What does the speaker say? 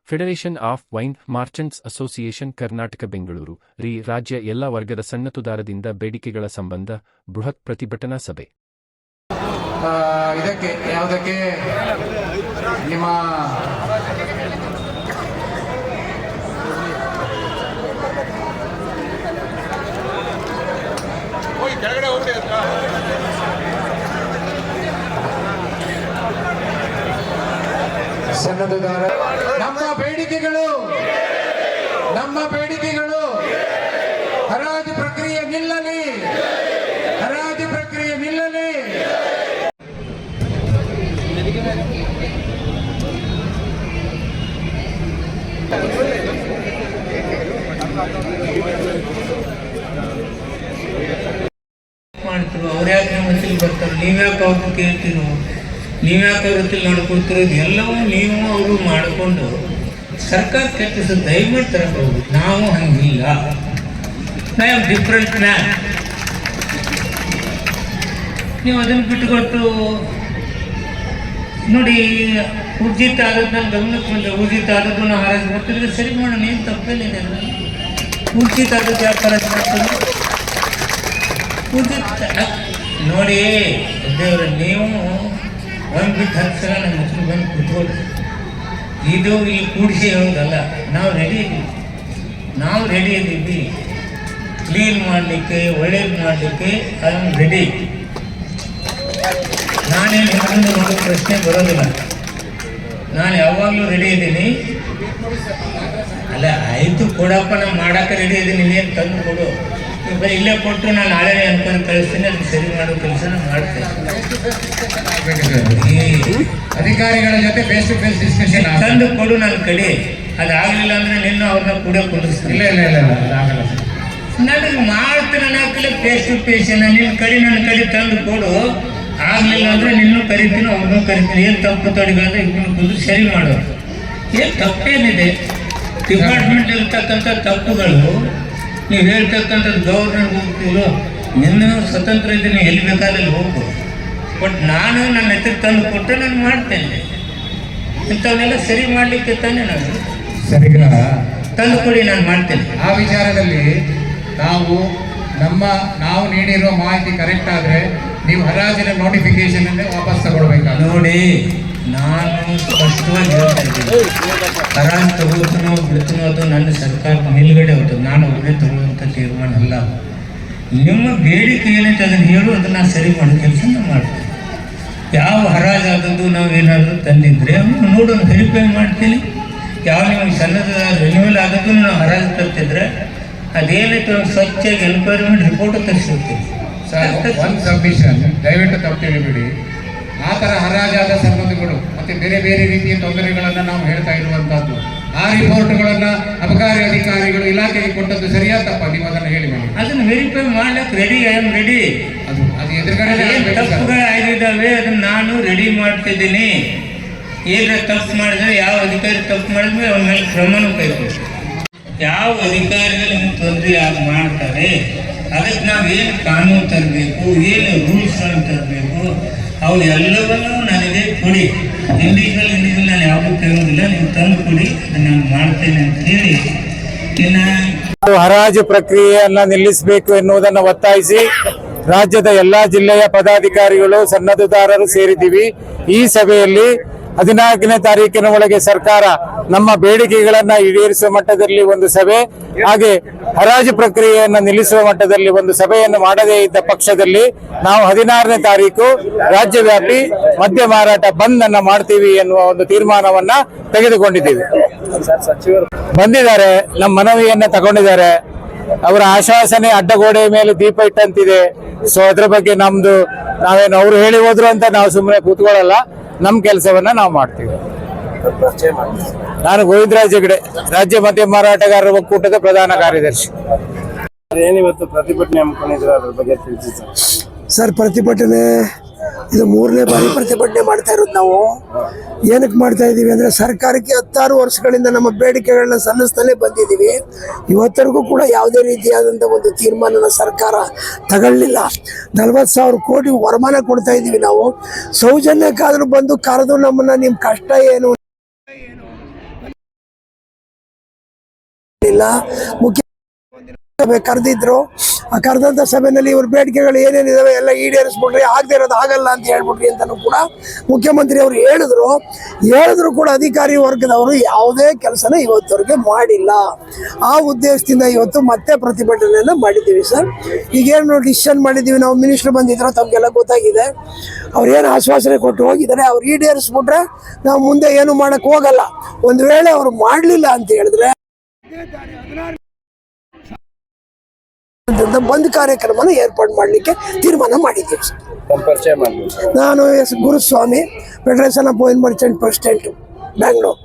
Federation of wine merchants association Karnataka Bengaluru ರಾಜ್ಯ ಎಲ್ಲ ವರ್ಗದ ಸಣ್ಣತುದಾರದಿಂದ ಬೇಡಿಕೆಗಳ ಸಂಬಂಧ ಬೃಹತ್ ಪ್ರತಿಭಟನಾ ಸಭೆ. ಇದಕ್ಕೆ ಯಾವುದಕ್ಕೆ ನಿಮ್ಮ ಸಣ್ಣತುದಾರ ನಮ್ಮ ಬೇಡಿಕೆಗಳು ಹರಾಜು ಪ್ರಕ್ರಿಯೆ ನಿಲ್ಲಲಿ. ಮಾಡ್ತಿರೋ ಅವ್ರು ಯಾಕೆ ನಮ್ಮ ಹೊತ್ತಿಗೆ ಬರ್ತಾರೆ, ನೀವ್ಯಾಕೆ ಅವ್ರನ್ನ ಕೇಳ್ತಿರೋ, ನೀವ್ಯಾಕೆ ಅವ್ರ ಹೊತ್ತಿಗೆ ನೋಡ್ಕೊಳ್ತಿರೋ, ಎಲ್ಲವೂ ನೀವು ಅವರು ಮಾಡಿಕೊಂಡು ಸರ್ಕಾರ ಕೆಟ್ಟಿಸ ದಯವಿಟ್ಟು ತರಬಹುದು. ನಾವು ಹಂಗಿಲ್ಲ, ಐ ಆಮ್ ಡಿಫ್ರೆಂಟ್ ಮ್ಯಾನ್. ನೀವು ಅದನ್ನು ಬಿಟ್ಟುಕೊಟ್ಟು ನೋಡಿ, ಊರ್ಜಿತ ಆದದ್ದು ನನ್ನ ಗಮನಕ್ಕೆ ಬಂದ, ಊರ್ಜಿತ ಆದದ್ದು ನಾವು ಹರಾಜು ಬರ್ತಿದ್ರೆ ಸರಿ ಮಾಡೋಣ, ಏನು ತಪ್ಪೇನಿದೆ. ಊರ್ಜಿತ ಆದದ್ದು ಯಾವ ಹರಾಜು ಮಾಡ್ತಾರೆ ನೋಡಿ. ದೇವ್ರ ನೀವು ಒಂದು ಬಿಟ್ಟು 10 ಸಲ ನಮ್ಮ ಹೆಸರು ಬಂದು ಕೂತ್ಕೊಳ್ಳಿ. ಇದು ಇಲ್ಲಿ ಕೂಡಿಸಿ ಹೇಳೋದಲ್ಲ, ನಾವು ರೆಡಿ ಇದ್ದೀವಿ ಕ್ಲೀನ್ ಮಾಡಲಿಕ್ಕೆ, ಒಳ್ಳೇದು ಮಾಡಲಿಕ್ಕೆ. I am ready. ನಾನೇನು ಹಿಂದೆ ಒಂದು ಪ್ರಶ್ನೆ ಬರೋದಿಲ್ಲ, ನಾನು ಯಾವಾಗಲೂ ರೆಡಿ ಇದ್ದೀನಿ. ಅಲ್ಲ ಆಯಿತು ಕೊಡಪ್ಪ, ನಾನು ಮಾಡೋಕ್ಕೆ ರೆಡಿ ಇದ್ದೀನಿ, ನೀನು ತಂದು ಕೊಡು. ಇಲ್ಲೇ ಕೊಟ್ಟು ನಾನು ನಾಳೆ ಅನ್ಕೊಂಡು ಕಳಿಸ್ತೀನಿ, ಅದಕ್ಕೆ ಸರಿ ಮಾಡೋ ಕೆಲಸ ನಾನು ಮಾಡ್ತೇನೆ. ಅಧಿಕಾರಿಗಳ ಜೊತೆ ಫೇಸ್ ಟು ಫೇಸ್ ಡಿಸ್ಕಷನ್ ತಂದು ಕೊಡು ನನ್ನ ಕಡೆ. ಅದಾಗಲಿಲ್ಲ ಅಂದರೆ ನಿನ್ನ ಅವ್ರನ್ನ ಕೂಡ ಕುಂದಿಸ್ತೀನಿ. ಇಲ್ಲ ನನಗೆ ಮಾಡ್ತೀನಿ ಅನ್ನೋಕ್ಕಲ್ಲ, ಫೇಸ್ ಟು ಫೇಸ್ ನಿನ್ನ ಕಡೆ ನನ್ನ ಕಡೆ ತಂದು ಕೊಡು. ಆಗಲಿಲ್ಲ ಅಂದರೆ ನಿನ್ನೂ ಕರಿತೀನಿ, ಅವ್ರನ್ನೂ ಕರಿತೀನಿ. ಏನು ತಪ್ಪು ತೊಡಿಗಾದ್ರೆ ಇಬ್ಬರು ಕುಂದು ಸರಿ ಮಾಡೋರು. ಏನು ತಪ್ಪೇನಿದೆ? ಡಿಪಾರ್ಟ್ಮೆಂಟ್ ಇರ್ತಕ್ಕಂಥ ತಪ್ಪುಗಳು ನೀವು ಹೇಳ್ತಕ್ಕಂಥದ್ದು ಗೌರ್ಮೆಂಟ್ ಹೋಗ್ತೀವೋ, ನಿನ್ನ ಸ್ವತಂತ್ರ ಇದ್ದೀನಿ, ಎಲ್ಲಿ ಬೇಕಾದಲ್ಲಿ ಹೋಗು. ಬಟ್ ನಾನು ನನ್ನ ಹೆಸರು ತಂದು ಕೊಟ್ಟರೆ ನಾನು ಮಾಡ್ತೇನೆ. ಇಂಥವನ್ನೆಲ್ಲ ಸರಿ ಮಾಡಲಿಕ್ಕೆ ತಾನೇ ನಾನು ಸರಿ ತಂದು ಕೊಡಿ, ನಾನು ಮಾಡ್ತೇನೆ. ಆ ವಿಚಾರದಲ್ಲಿ ನಾವು ನೀಡಿರೋ ಮಾಹಿತಿ ಕರೆಕ್ಟ್ ಆದರೆ ನೀವು ಹರಾಜಿನ ನೋಟಿಫಿಕೇಶನ್ ವಾಪಸ್ ತಗೊಳ್ಬೇಕಾಗ ನೋಡಿ. ನಾನು ಸ್ಪಷ್ಟವಾಗಿ ಹೇಳ್ತಾ ಇದ್ದೀನಿ, ಹರಾಜು ತಗೋತನೋ ಬಿಡ್ತನೋ ಅದು ನನ್ನ ಸರ್ಕಾರದ ಮೇಲ್ಗಡೆ ಹೋಗ್ತದೆ. ನಾನು ಒಬ್ಬನೇ ತಗೊಳ್ಳುವಂಥ ತೀರ್ಮಾನ ಅಲ್ಲ. ನಿಮ್ಮ ಬೇಡಿಕೆ ಏನೈತೆ ಅದನ್ನು ಹೇಳು, ಅದನ್ನು ನಾನು ಸರಿ ಮಾಡೋ ಕೆಲಸ ನಾನು ಮಾಡ್ತೀನಿ. ಯಾವ ಹರಾಜು ಆದದ್ದು ನಾವು ಏನಾದರೂ ತಂದಿದ್ರೆ ಅವನು ನೋಡೋಣ, ವೆರಿಫೈ ಮಾಡ್ತೀನಿ. ಯಾವ ನಿಮಗೆ ಸಣ್ಣದ ರಿನ್ಯೂವಲ್ ಆದದ್ದು ನಾವು ಹರಾಜು ತರ್ತಿದ್ರೆ ಅದೇನೈತೆ ಒಂದು ಸ್ವಚ್ಛಾಗಿ ಎನ್ಕ್ವೈರಿ ಮಾಡಿ ರಿಪೋರ್ಟ್ ತರಿಸಿರ್ತೀವಿ. ಒಂದು ಸಬ್ಮಿಷನ್ ದಯವಿಟ್ಟು ತಪ್ಪು ಬಿಡಿ. ಆ ಥರ ಹರಾಜಾದ ಸಂಬಂಧಗಳು ಮತ್ತು ಬೇರೆ ಬೇರೆ ರೀತಿಯ ತೊಂದರೆಗಳನ್ನು ನಾವು ಹೇಳ್ತಾ ಇರುವಂಥದ್ದು. ಆ ರಿಪೋರ್ಟ್ಗಳನ್ನು ಅಬಕಾರಿ ಅಧಿಕಾರಿಗಳು ಇಲಾಖೆಗೆ ಕೊಟ್ಟದ್ದು ಸರಿಯಾ ತಪ್ಪ? ನೀವು ಅದನ್ನು ಹೇಳಿ ಮಾಡಿ. ಅದನ್ನು ವೆರಿಫೈ ಮಾಡ್ಲಿಕ್ಕೆ ರೆಡಿ, ಐ ಆಮ್ ರೆಡಿ. ಅದು ಎದುರುಗಡೆ ತಪ್ಪುಗಳು ಆಗಿದ್ದಾವೆ, ಅದನ್ನು ನಾನು ರೆಡಿ ಮಾಡ್ತಿದ್ದೀನಿ. ಏನಾರ ತಪ್ಪು ಮಾಡಿದ್ರೆ, ಯಾವ ಅಧಿಕಾರಿ ತಪ್ಪು ಮಾಡಿದ್ರೆ ಅವನ ಮೇಲೆ ಕ್ರಮನೂ ಕೈಗೊಳ್ಳಿ. ಯಾವ ಅಧಿಕಾರಿಗಳು ನಿಮ್ಗೆ ತೊಂದರೆ ಯಾರು ಮಾಡ್ತಾರೆ, ಅದಕ್ಕೆ ನಾವೇನು ಕಾನೂನು ತರಬೇಕು, ಏನು ರೂಲ್ಸ್ಗಳನ್ನು ತರಬೇಕು, ಅವು ಎಲ್ಲವನ್ನೂ ನನಗೆ ಕೊಡಿ. ಇಂಡಿವಿಜುವಲ್ ನಾನು ಯಾವುದೂ ಕೇಳೋದಿಲ್ಲ, ನೀವು ತಂದು ಕೊಡಿ, ನಾನು ಮಾಡ್ತೇನೆ ಅಂತ ಹೇಳಿ. ಇನ್ನು ಹರಾಜು ಪ್ರಕ್ರಿಯೆಯನ್ನ ನಿಲ್ಲಿಸಬೇಕು ಎನ್ನುವುದನ್ನು ಒತ್ತಾಯಿಸಿ ರಾಜ್ಯದ ಎಲ್ಲಾ ಜಿಲ್ಲೆಯ ಪದಾಧಿಕಾರಿಗಳು, ಸನ್ನದ್ಧದಾರರು ಸೇರಿದ್ದೀವಿ. ಈ ಸಭೆಯಲ್ಲಿ 14ನೇ ತಾರೀಕಿನ ಒಳಗೆ ಸರ್ಕಾರ ನಮ್ಮ ಬೇಡಿಕೆಗಳನ್ನ ಈಡೇರಿಸುವ ಮಟ್ಟದಲ್ಲಿ ಒಂದು ಸಭೆ, ಹಾಗೆ ಹರಾಜು ಪ್ರಕ್ರಿಯೆಯನ್ನು ನಿಲ್ಲಿಸುವ ಮಟ್ಟದಲ್ಲಿ ಒಂದು ಸಭೆಯನ್ನು ಮಾಡದೇ ಇದ್ದ ಪಕ್ಷದಲ್ಲಿ ನಾವು 16ನೇ ತಾರೀಕು ರಾಜ್ಯವ್ಯಾಪಿ ಮದ್ಯ ಮಾರಾಟ ಬಂದ್ ಅನ್ನ ಮಾಡ್ತೀವಿ ಎನ್ನುವ ಒಂದು ತೀರ್ಮಾನವನ್ನ ತೆಗೆದುಕೊಂಡಿದ್ದೀವಿ. ಬಂದಿದ್ದಾರೆ, ನಮ್ಮ ಮನವಿಯನ್ನ ತಗೊಂಡಿದ್ದಾರೆ. ಅವರ ಆಶ್ವಾಸನೆ ಅಡ್ಡಗೋಡೆಯ ಮೇಲೆ ದೀಪ ಇಟ್ಟಂತಿದೆ. ಸೊ ಅದ್ರ ಬಗ್ಗೆ ನಾವೇನು ಅವರು ಹೇಳಿ ಹೋದ್ರು ಅಂತ ನಾವು ಸುಮ್ಮನೆ ಕೂತ್ಕೊಳ್ಳಲ್ಲ. ನಮ್ಮ ಕೆಲಸವನ್ನ ನಾವು ಮಾಡ್ತೀವಿ. ನಾನು ಗೋವಿಂದರಾಜ್ ಹೆಗಡೆ, ರಾಜ್ಯ ಮದ್ಯ ಮಾರಾಟಗಾರರ ಒಕ್ಕೂಟದ ಪ್ರಧಾನ ಕಾರ್ಯದರ್ಶಿ. ಏನಿವತ್ತು ಪ್ರತಿಭಟನೆ ಹಮ್ಮಿಕೊಂಡಿದ್ರೆ ಅದ್ರ ಬಗ್ಗೆ ತಿಳಿಸಿ ಸರ್. ಪ್ರತಿಭಟನೆ ಇದು 3ನೇ ಬಾರಿ ಪ್ರತಿಭಟನೆ ಮಾಡ್ತಾ ಇರೋದು. ನಾವು ಏನಕ್ಕೆ ಮಾಡ್ತಾ ಇದ್ದೀವಿ ಅಂದರೆ, ಸರ್ಕಾರಕ್ಕೆ 16 ವರ್ಷಗಳಿಂದ ನಮ್ಮ ಬೇಡಿಕೆಗಳನ್ನ ಸಲ್ಲಿಸ್ತಲೇ ಬಂದಿದ್ದೀವಿ. ಇವತ್ತರೆಗೂ ಕೂಡ ಯಾವುದೇ ರೀತಿಯಾದಂಥ ಒಂದು ತೀರ್ಮಾನನ ಸರ್ಕಾರ ತಗೊಳ್ಳಿಲ್ಲ. 40,000 ಕೋಟಿ ವರಮಾನ ಕೊಡ್ತಾ ಇದ್ದೀವಿ ನಾವು. ಸೌಜನ್ಯಕ್ಕಾದರೂ ಬಂದು ಕರೆದು ನಮ್ಮನ್ನು ನಿಮ್ಮ ಕಷ್ಟ ಏನು ಮಾಡಲಿಲ್ಲ. ಮುಖ್ಯ ಸಭೆ ಕರೆದಿದ್ರು. ಆ ಕರೆದಂಥ ಸಭೆಯಲ್ಲಿ ಇವ್ರ ಬೇಡಿಕೆಗಳು ಏನೇನಿದಾವೆ ಎಲ್ಲ ಈಡೇರಿಸ್ಬಿಟ್ರಿ, ಆಗದೆ ಇರೋದು ಆಗಲ್ಲ ಅಂತ ಹೇಳ್ಬಿಟ್ರಿ ಅಂತಲೂ ಕೂಡ ಮುಖ್ಯಮಂತ್ರಿ ಅವರು ಹೇಳಿದ್ರು ಕೂಡ ಅಧಿಕಾರಿ ವರ್ಗದವರು ಯಾವುದೇ ಕೆಲಸನ ಇವತ್ತವರೆಗೆ ಮಾಡಿಲ್ಲ. ಆ ಉದ್ದೇಶದಿಂದ ಇವತ್ತು ಮತ್ತೆ ಪ್ರತಿಭಟನೆಯನ್ನು ಮಾಡಿದ್ದೀವಿ ಸರ್. ಈಗೇನು ಡಿಸಿಷನ್ ಮಾಡಿದ್ದೀವಿ ನಾವು, ಮಿನಿಸ್ಟರ್ ಬಂದಿದ್ರು ತಮಗೆಲ್ಲ ಗೊತ್ತಾಗಿದೆ. ಅವ್ರು ಏನು ಆಶ್ವಾಸನೆ ಕೊಟ್ಟು ಹೋಗಿದ್ದಾರೆ, ಅವ್ರು ಈಡೇರಿಸ್ಬಿಟ್ರೆ ನಾವು ಮುಂದೆ ಏನು ಮಾಡೋಕ್ಕೆ ಹೋಗಲ್ಲ. ಒಂದು ವೇಳೆ ಅವ್ರು ಮಾಡಲಿಲ್ಲ ಅಂತ ಹೇಳಿದ್ರೆ ಬಂದ್ ಕಾರ್ಯಕ್ರಮನ ಏರ್ಪಾಡು ಮಾಡಲಿಕ್ಕೆ ತೀರ್ಮಾನ ಮಾಡಿದ್ದೀವಿ ಸರ್. ನಾನು S Guruswami, federation of wine merchant president, Bangalore.